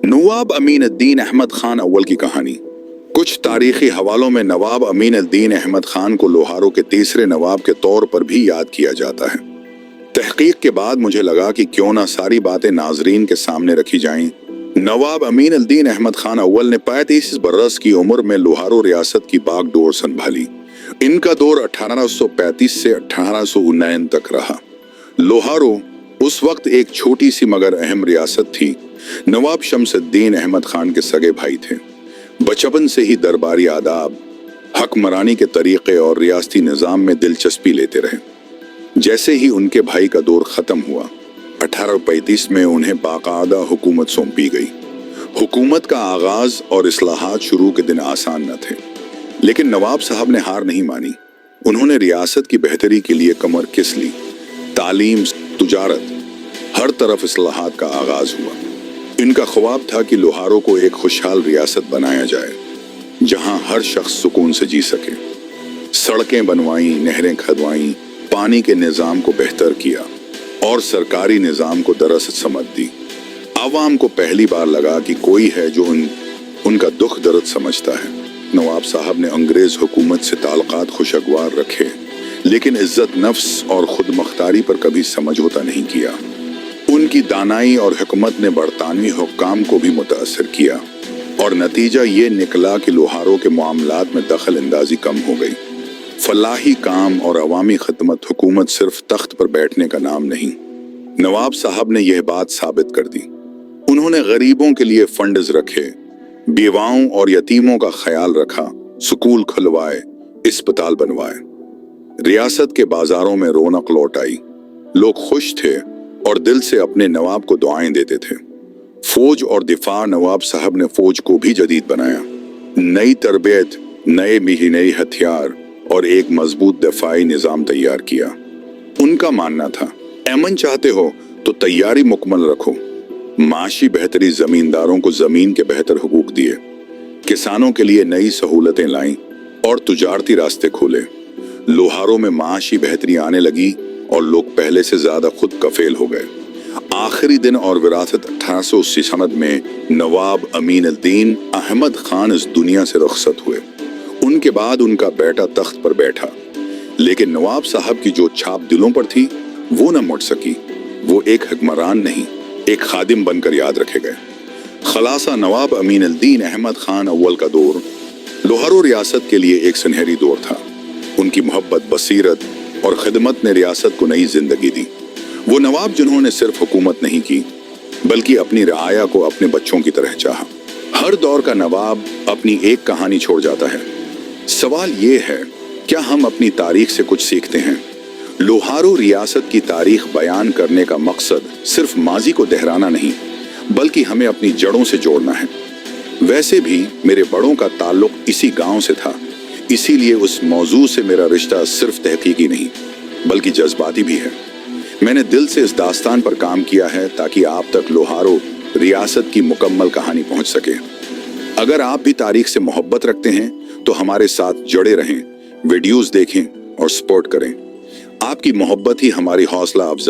नवाब अमीन-उद-दीन अहमद खान अव्वल की कहानी। कुछ तारीखी हवालों में नवाब अमीन-उद-दीन अहमद खान को लोहारों के तीसरे नवाब के तौर पर भी याद किया जाता है। तहकीक के बाद मुझे लगा कि क्यों ना सारी बातें नाजरीन के सामने रखी जाएं। नवाब अमीन-उद-दीन अहमद खान अव्वल ने 35 बरस की उम्र में लोहारो रियासत की बागडोर संभाली। इनका दौर 1835 से 1859 तक रहा। लोहारो उस वक्त एक छोटी सी मगर अहम रियासत थी। नवाब शमसुद्दीन अहमद खान के सगे भाई थे। बचपन से ही दरबारी आदाब, हकमरानी के तरीके और रियासती निज़ाम में दिलचस्पी लेते रहे। जैसे ही उनके भाई का दौर खत्म हुआ, 1835 में उन्हें बाकायदा हुकूमत सौंपी गई। हुकूमत का आगाज और इस्लाहात शुरू के दिन आसान न थे, लेकिन नवाब साहब ने हार नहीं मानी। उन्होंने रियासत की बेहतरी के लिए कमर किस ली। तालीम, तुजारत, हर तरफ इस्लाहात का आगाज हुआ। इनका ख्वाब था कि लोहारों को एक खुशहाल रियासत बनाया जाए, जहां हर शख्स सुकून से जी सके। सड़कें बनवाई, नहरें खदवाई, पानी के निज़ाम को बेहतर किया और सरकारी निज़ाम को दरअसल समझ दी। आवाम को पहली बार लगा कि कोई है जो उनका दुख दर्द समझता है। नवाब साहब ने अंग्रेज हुकूमत से ताल्लुकात खुशगवार रखे, लेकिन इज्जत नफ्स और खुद मुख्तारी पर कभी समझौता नहीं किया। उनकी दानाई और हिकमत ने बरतानवी हुक्काम को भी मुतासर किया और नतीजा ये निकला कि लोहारों के मामलात में दखल अंदाजी कम हो गई। फलाही काम और अवामी खिदमत हुकूमत सिर्फ तख्त पर बैठने का नाम नहीं। नवाब साहब ने यह बात साबित कर दी। उन्होंने गरीबों के लिए फंड्स रखे, बेवाओं और यतीमों का ख्याल रखा, स्कूल खुलवाए, अस्पताल बनवाए। रियासत के बाजारों में रौनक लौट आई। लोग खुश थे और दिल से अपने नवाब को दुआएं देते थे। फौज और दिफा, नवाब साहब ने फौज को भी जदीद बनाया। नई तरबियत, नए हथियार और एक मजबूत दफाई निज़ाम तैयार किया। उनका मानना था, अमन चाहते हो तो तैयारी मुकम्मल रखो। माशी बेहतरी, जमींदारों को जमीन के बेहतर हुकूक दिए, किसानों के लिए नई सहूलतें लाई और तुजारती रास्ते खोले। लोहारों में माशी बेहतरी आने लगी और लोग पहले से ज्यादा खुद कफेल हो गए। आखिरी दिन और विरासत 1880 सनद में नवाब अमीन-उद-दीन अहमद खान इस दुनिया से रुखसत हुए। उनके बाद उनका बेटा तख्त पर बैठा, लेकिन नवाब साहब की जो छाप दिलों पर थी वो न मुड़ सकी। वो एक हुक्मरान नहीं, एक खादिम बनकर याद रखे गए। खलासा, नवाब अमीन-उद-दीन अहमद खान अव्वल का दौर लोहारो रियासत के लिए एक सुनहरी दौर था। उनकी मोहब्बत, बसीरत और खिदमत ने रियासत को नई जिंदगी दी। वो नवाब जिन्होंने सिर्फ हुकूमत नहीं की, बल्कि अपनी रआया को अपने बच्चों की तरह चाहा। हर दौर का नवाब अपनी एक कहानी छोड़ जाता है। सवाल ये है, क्या हम अपनी तारीख से कुछ सीखते हैं? लोहारो रियासत की तारीख बयान करने का मकसद सिर्फ माजी को दोहराना नहीं, बल्कि हमें अपनी जड़ों से जोड़ना है। वैसे भी मेरे बड़ों का ताल्लुक इसी गांव से था, इसीलिए उस मौजू से मेरा रिश्ता सिर्फ तहकीकी नहीं बल्कि जज्बाती भी है। मैंने दिल से इस दास्तान पर काम किया है ताकि आप तक लोहारो रियासत की मुकम्मल कहानी पहुंच सके। अगर आप भी तारीख से मोहब्बत रखते हैं तो हमारे साथ जुड़े रहें, वीडियोस देखें और सपोर्ट करें। आपकी मोहब्बत ही हमारी हौसला अफजा